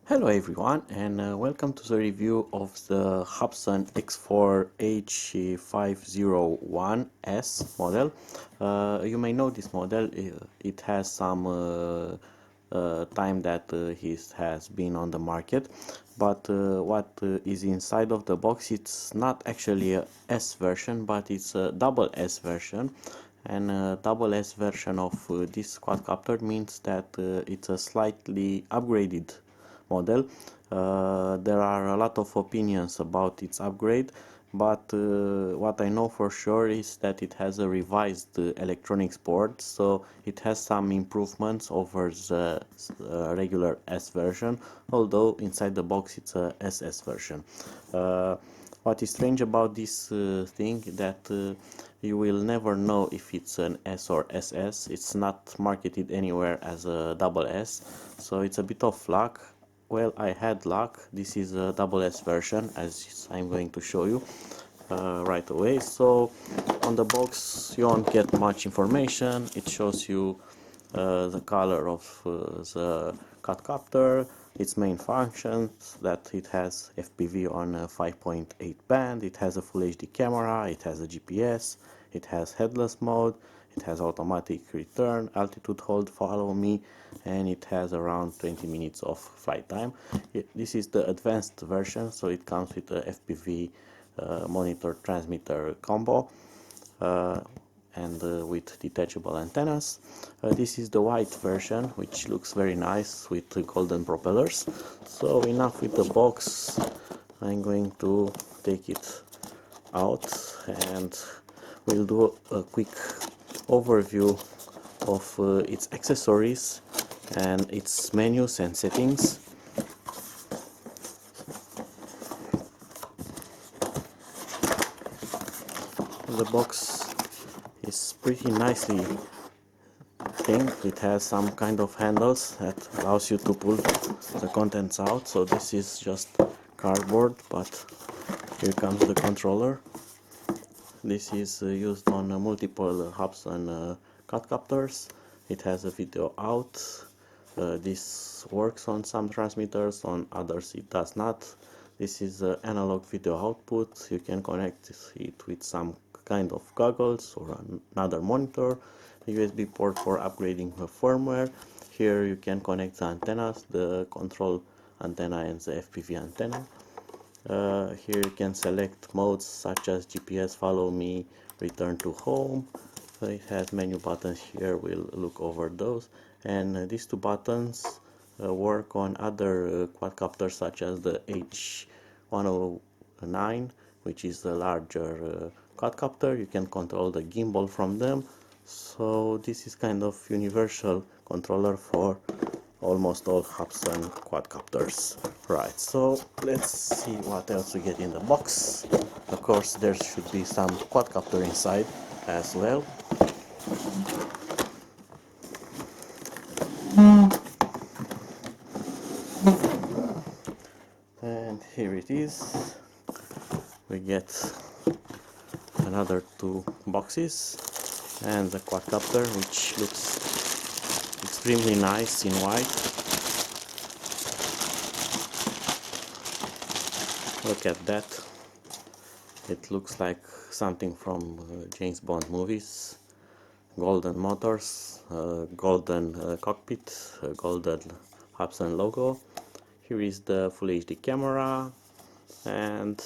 Hello everyone, and welcome to the review of the Hubsan H501S model. You may know this model. It has some time that it has been on the market, but what is inside of the box, it's not actually a S version, but it's a double S version. And double S version of this quadcopter means that it's a slightly upgraded model. There are a lot of opinions about its upgrade, but what I know for sure is that it has a revised electronics board, so it has some improvements over the regular S version, although inside the box it's a SS version. What is strange about this thing that you will never know if it's an S or SS. It's not marketed anywhere as a double S, so it's a bit of luck. Well, I had luck. This is a double S version, as I'm going to show you right away. So on the box you won't get much information. It shows you the color of the quadcopter, its main functions, that it has FPV on a 5.8 band, it has a full HD camera, it has a GPS, it has headless mode, it has automatic return, altitude hold, follow me, and it has around 20 minutes of flight time. This is the advanced version, so it comes with a FPV monitor transmitter combo and with detachable antennas. This is the white version, which looks very nice with golden propellers. So enough with the box. I'm going to take it out and we'll do a quick overview of its accessories and its menus and settings. The box is pretty nicely thing. It has some kind of handles that allows you to pull the contents out. So this is just cardboard, but here comes the controller. This is used on multiple Hubsan quadcopters. It has a video out. This works on some transmitters, on others it does not. This is analog video output. You can connect it with some kind of goggles or another monitor. A USB port for upgrading the firmware. Here you can connect the antennas, the control antenna and the FPV antenna. Here you can select modes such as GPS, follow me, return to home. It has menu buttons here, we'll look over those. And these two buttons work on other quadcopters such as the H50109, which is the larger quadcopter. You can control the gimbal from them. So this is kind of universal controller for almost all Hubsan quadcopters. Right, so let's see what else we get in the box. Of course, there should be some quadcopter inside as well. And here it is. We get another two boxes and the quadcopter, which looks extremely nice in white. Look at that. It looks like something from James Bond movies. Golden motors, golden cockpit, golden Hubsan logo. Here is the full HD camera, and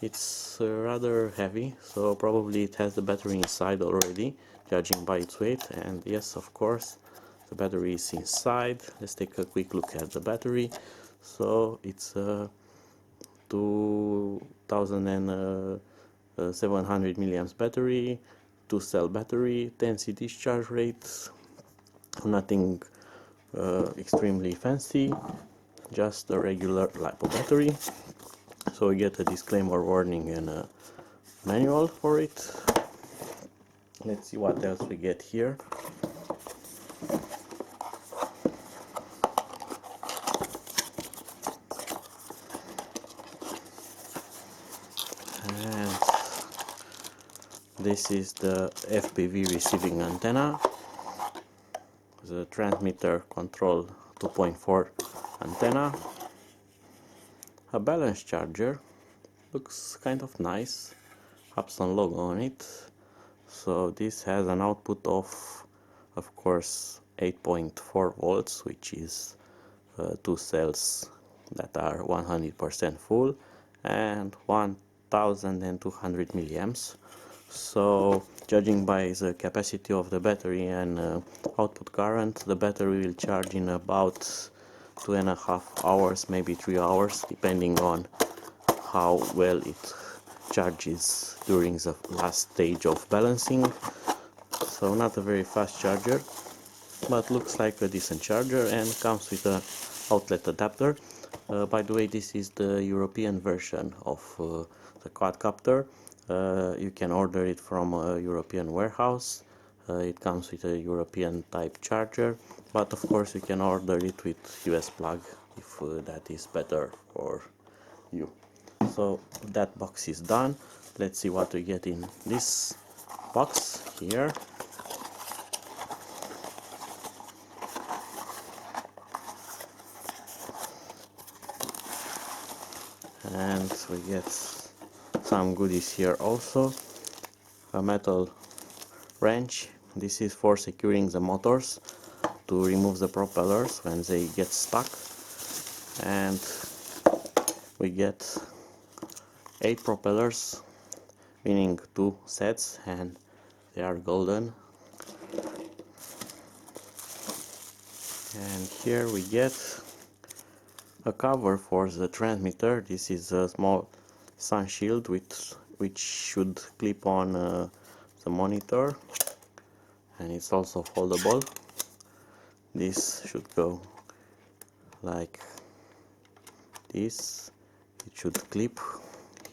it's rather heavy, so probably it has the battery inside already, judging by its weight. And yes, of course, the battery is inside. Let's take a quick look at the battery. So it's a 2700 milliamps battery, 2-cell battery, 10C discharge rate, nothing extremely fancy, just a regular LiPo battery. So we get a disclaimer warning and a manual for it. Let's see what else we get here. And this is the FPV receiving antenna, the transmitter control 2.4 antenna, a balance charger, looks kind of nice, Hubsan logo on it. So this has an output of course 8.4 volts, which is two cells that are 100% full and 1200 milliamps. So judging by the capacity of the battery and output current, the battery will charge in about 2.5 hours, maybe 3 hours, depending on how well it charges during the last stage of balancing. So not a very fast charger, but looks like a decent charger and comes with a outlet adapter. By the way, this is the European version of the quadcopter. You can order it from a European warehouse. It comes with a European type charger, but of course you can order it with US plug if that is better for you. So that box is done. Let's see what we get in this box here. And we get some goodies here also. A metal wrench. This is for securing the motors to remove the propellers when they get stuck. And we get 8 propellers, meaning 2 sets, and they are golden. And here we get a cover for the transmitter. This is a small sun shield which should clip on the monitor, and it's also foldable. This should go like this. It should clip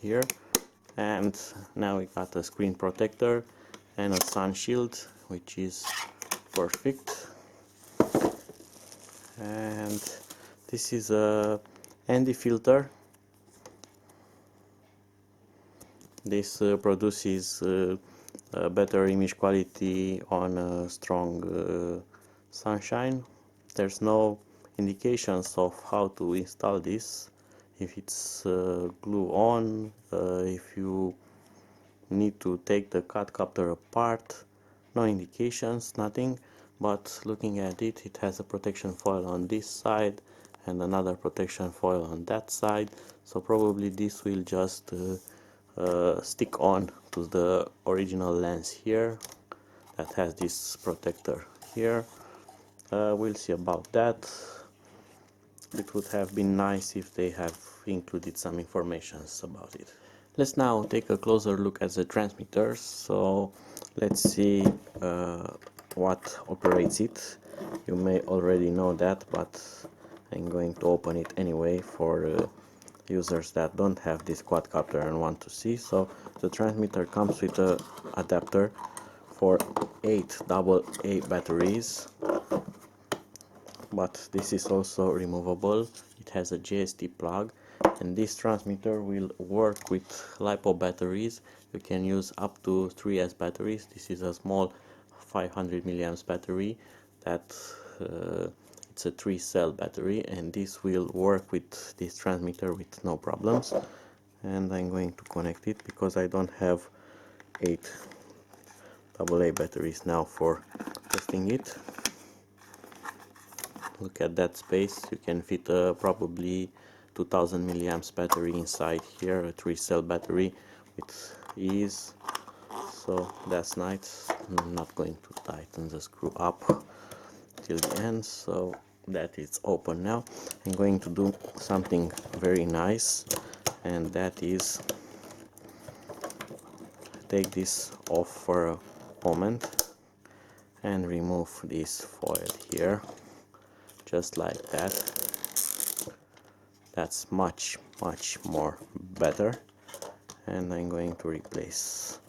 here, and now we got a screen protector and a sun shield, which is perfect. And this is a ND filter. This produces better image quality on strong sunshine. There's no indications of how to install this, if it's glue on, if you need to take the quadcopter apart. No indications, nothing, but looking at it, it has a protection foil on this side and another protection foil on that side, so probably this will just stick on to the original lens here that has this protector here. We'll see about that. It would have been nice if they have included some information about it. Let's now take a closer look at the transmitters. So let's see what operates it. You may already know that, but I'm going to open it anyway for users that don't have this quadcopter and want to see. So the transmitter comes with a adapter for 8 AA batteries, but this is also removable. It has a JST plug, and this transmitter will work with LiPo batteries. You can use up to 3S batteries. This is a small 500 milliamps battery that it's a 3-cell battery, and this will work with this transmitter with no problems. And I'm going to connect it because I don't have 8 AA batteries now for testing it. Look at that space. You can fit probably 2000 milliamps battery inside here, a 3-cell battery with ease. So that's nice. I'm not going to tighten the screw up till the end, so that is open now. I'm going to do something very nice, and that is take this off for a moment and remove this foil here, just like that. That's much more better. And I'm going to replace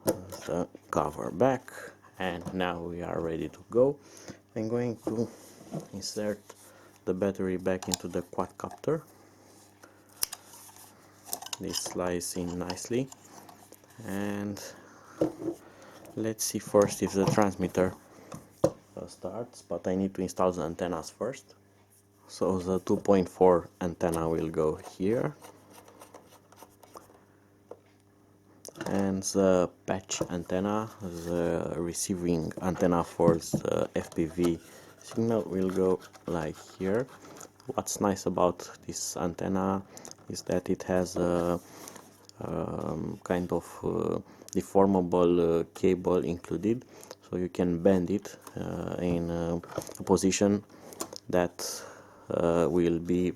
the cover back, and now we are ready to go. I'm going to insert the battery back into the quadcopter. This slides in nicely, and let's see first if the transmitter starts, but I need to install the antennas first. So the 2.4 antenna will go here, and the patch antenna, the receiving antenna for the FPV signal, will go like here. What's nice about this antenna is that it has a kind of deformable cable included, so you can bend it in a position that will be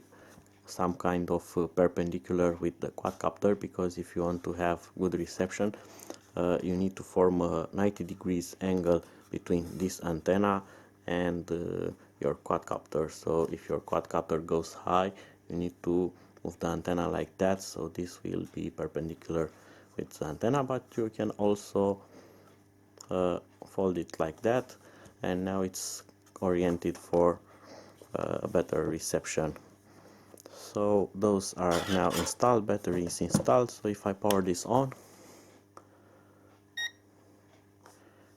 some kind of perpendicular with the quadcopter, because if you want to have good reception, you need to form a 90 degrees angle between this antenna and your quadcopter. So if your quadcopter goes high, you need to move the antenna like that, so this will be perpendicular with the antenna, but you can also fold it like that, and now it's oriented for better reception. So those are now installed, battery is installed. So if I power this on,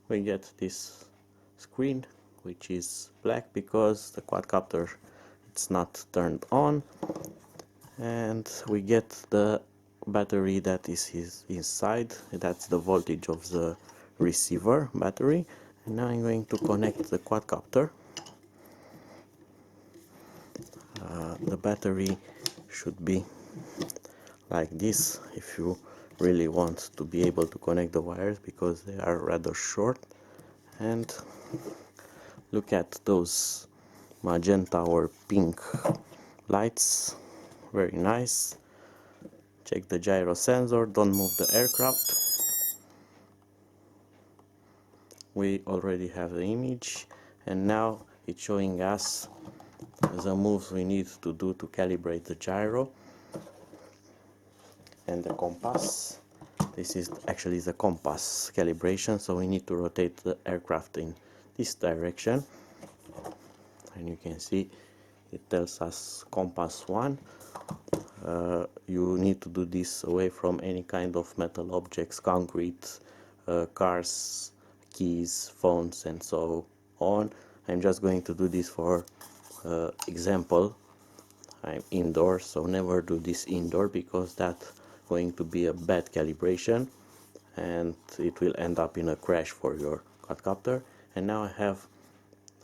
we get this screen which is black because the quadcopter it's not turned on, and we get the battery that is inside. That's the voltage of the receiver battery. And now I'm going to connect the quadcopter. The battery should be like this if you really want to be able to connect the wires, because they are rather short. And look at those magenta or pink lights, very nice. Check the gyro sensor, don't move the aircraft. We already have the image, and now it's showing us the moves we need to do to calibrate the gyro and the compass. This is actually the compass calibration, so we need to rotate the aircraft in this direction, and you can see it tells us compass 1. You need to do this away from any kind of metal objects, concrete, cars, keys, phones, and so on. I'm just going to do this for example. I'm indoors, so never do this indoor, because that's going to be a bad calibration and it will end up in a crash for your quadcopter. And now I have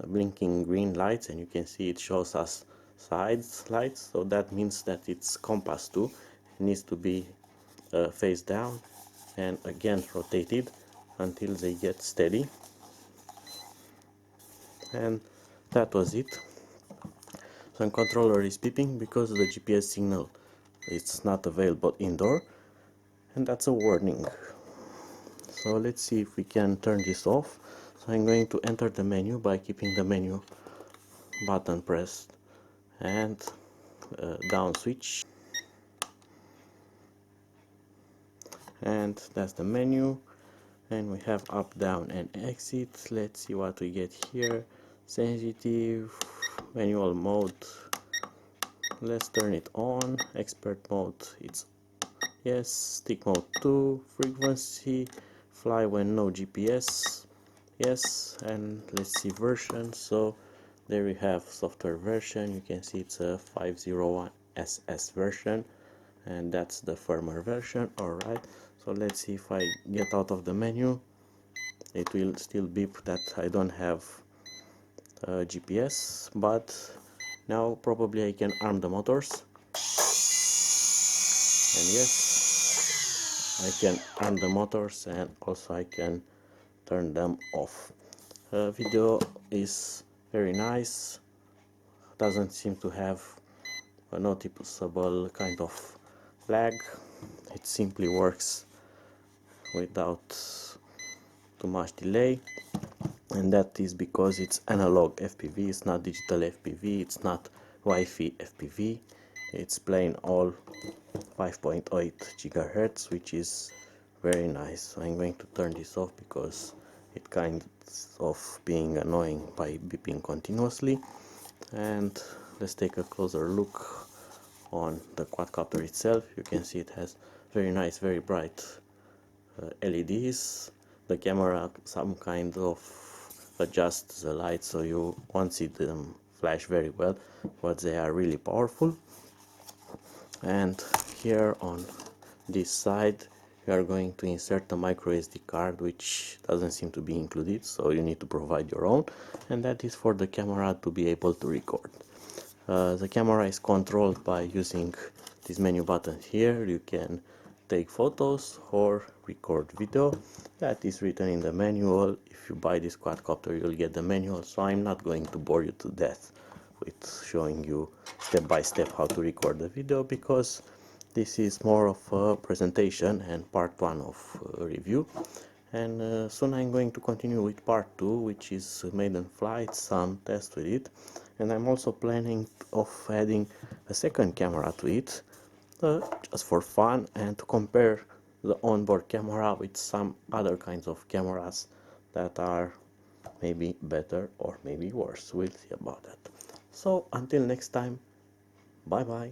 blinking green lights, and you can see it shows us sides lights, so that means that it's compass 2. It needs to be face down and again rotated until they get steady. And that was it. So the controller is beeping because the GPS signal is not available indoor, and that's a warning. So let's see if we can turn this off. So I'm going to enter the menu by keeping the menu button pressed, and down switch, and that's the menu. And we have up, down, and exit. Let's see what we get here. Sensitive, manual mode, let's turn it on. Expert mode, it's yes. Stick mode 2. Frequency, fly when no GPS, yes. And let's see version. So there we have software version. You can see it's a 501SS version, and that's the firmware version. Alright, so let's see if I get out of the menu. It will still beep that I don't have GPS, but now probably I can arm the motors, and yes, I can arm the motors, and also I can turn them off. Video is very nice, doesn't seem to have a noticeable kind of lag. It simply works without too much delay, and that is because it's analog FPV, it's not digital FPV, it's not Wi-Fi FPV, it's plain all 5.8 gigahertz, which is very nice. So I'm going to turn this off because it kind of being annoying by beeping continuously. And let's take a closer look on the quadcopter itself. You can see it has very nice, very bright LEDs. The camera some kind of adjusts the light so you won't see them flash very well, but they are really powerful. And here on this side you are going to insert a micro SD card, which doesn't seem to be included, so you need to provide your own, and that is for the camera to be able to record. The camera is controlled by using this menu button here. You can take photos or record video. That is written in the manual. If you buy this quadcopter, you'll get the manual, so I'm not going to bore you to death with showing you step by step how to record the video, because this is more of a presentation and part one of review. And soon I'm going to continue with part 2, which is maiden flight, some tests with it, and I'm also planning of adding a second camera to it, just for fun, and to compare the onboard camera with some other kinds of cameras that are maybe better or maybe worse. We'll see about that. So until next time, bye bye.